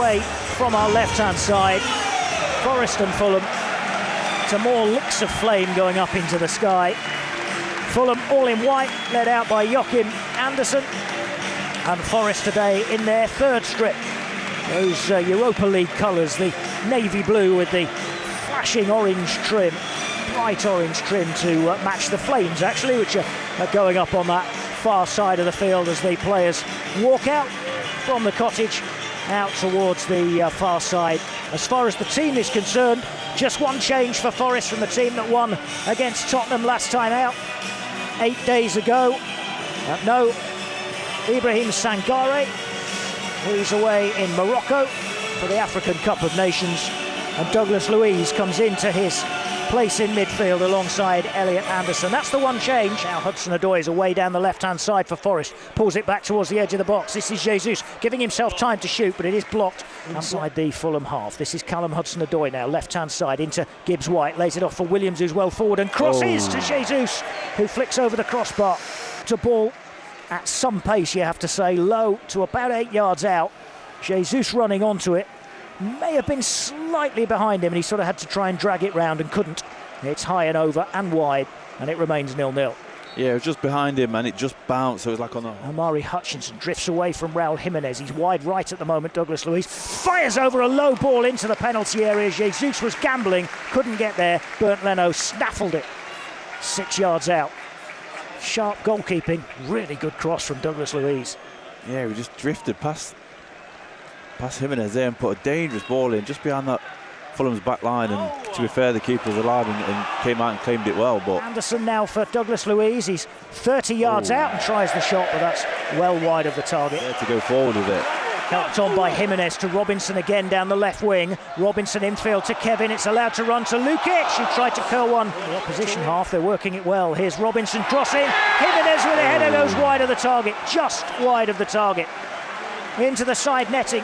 away from our left-hand side. Forest and Fulham, to more looks of flame going up into the sky. Fulham all in white, led out by Joachim Andersen, and Forest today in their third strip. Those Europa League colours, the navy blue with the flashing orange trim, bright orange trim to match the flames actually, which are going up on that far side of the field as the players walk out from the cottage out towards the far side. As far as the team is concerned, just one change for Forest from the team that won against Tottenham last time out 8 days ago. No Ibrahim Sangare, who's away in Morocco for the African Cup of Nations, and Douglas Luiz comes into his place in midfield alongside Elliot Anderson. That's the one change. Now Hudson-Odoi is away down the left-hand side for Forest. Pulls it back towards the edge of the box. This is Jesus giving himself time to shoot, but it is blocked inside the Fulham half. This is Callum Hudson-Odoi now, left-hand side into Gibbs-White. Lays it off for Williams, who's well forward, and crosses to Jesus, who flicks over the crossbar. To ball at some pace, you have to say, low to about 8 yards out. Jesus running onto it. May have been slightly behind him and he sort of had to try and drag it round and couldn't. It's high and over and wide and it remains 0-0. Yeah, it was just behind him and it just bounced, so it was like on a... Omari Hutchinson drifts away from Raul Jimenez. He's wide right at the moment. Douglas Luiz fires over a low ball into the penalty area. Jesus was gambling, couldn't get there. Bernd Leno snaffled it 6 yards out. Sharp goalkeeping, really good cross from Douglas Luiz. Yeah, we just drifted past Jimenez there and put a dangerous ball in just behind that Fulham's back line, and to be fair, the keeper was alive and came out and claimed it well. But Anderson now for Douglas Luiz. He's 30 yards out and tries the shot, but that's well wide of the target. Yeah, to go forward with it. Helped on by Jimenez to Robinson again down the left wing. Robinson infield to Kevin. It's allowed to run to Lukic, who tried to curl one. The opposition half, they're working it well. Here's Robinson crossing. Jimenez with a header goes wide of the target, just wide of the target. Into the side netting.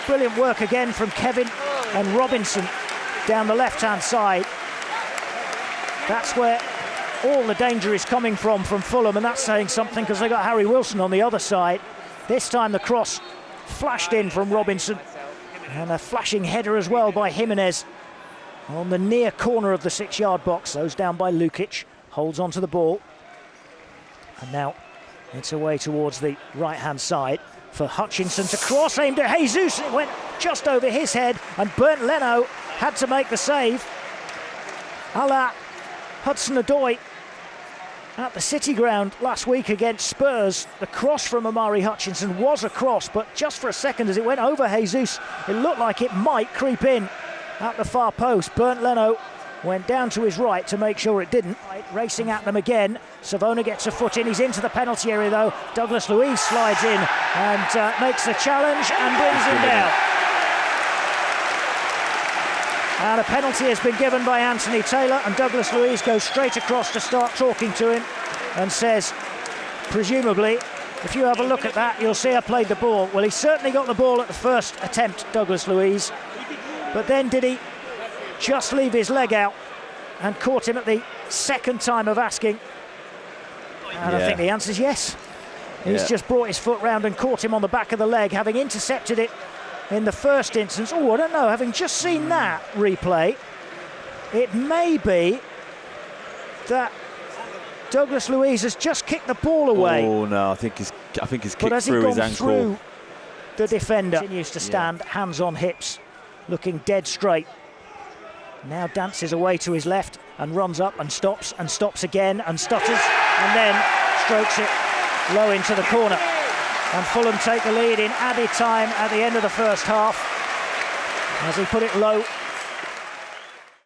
Brilliant work again from Kevin and Robinson down the left-hand side. That's where all the danger is coming from Fulham, and that's saying something because they got Harry Wilson on the other side. This time the cross flashed in from Robinson, and a flashing header as well by Jimenez on the near corner of the 6-yard box. Those down by Lukic, holds onto the ball, and now it's away towards the right-hand side for Hutchinson to cross, aimed at Jesus. It went just over his head, and Bernd Leno had to make the save. A la Hudson-Odoi at the City Ground last week against Spurs. The cross from Omari Hutchinson was a cross, but just for a second as it went over Jesus, it looked like it might creep in at the far post. Bernd Leno went down to his right to make sure it didn't. Racing at them again. Savona gets a foot in. He's into the penalty area though. Douglas Luiz slides in and makes the challenge and brings him down. And a penalty has been given by Anthony Taylor, and Douglas Luiz goes straight across to start talking to him and says, presumably, if you have a look at that, you'll see I played the ball. Well, he certainly got the ball at the first attempt, Douglas Luiz. But then did he just leave his leg out and caught him at the second time of asking? And I think the answer is yes. He's just brought his foot round and caught him on the back of the leg, having intercepted it in the first instance. Oh, I don't know, having just seen that replay, it may be that Douglas Luiz has just kicked the ball away. Oh no, I think he's kicked but has through he his gone ankle. Through the defender. Continues to stand, hands on hips, looking dead straight. Now dances away to his left and runs up and stops again and stutters and then strokes it low into the corner. And Fulham take the lead in added time at the end of the first half as he put it low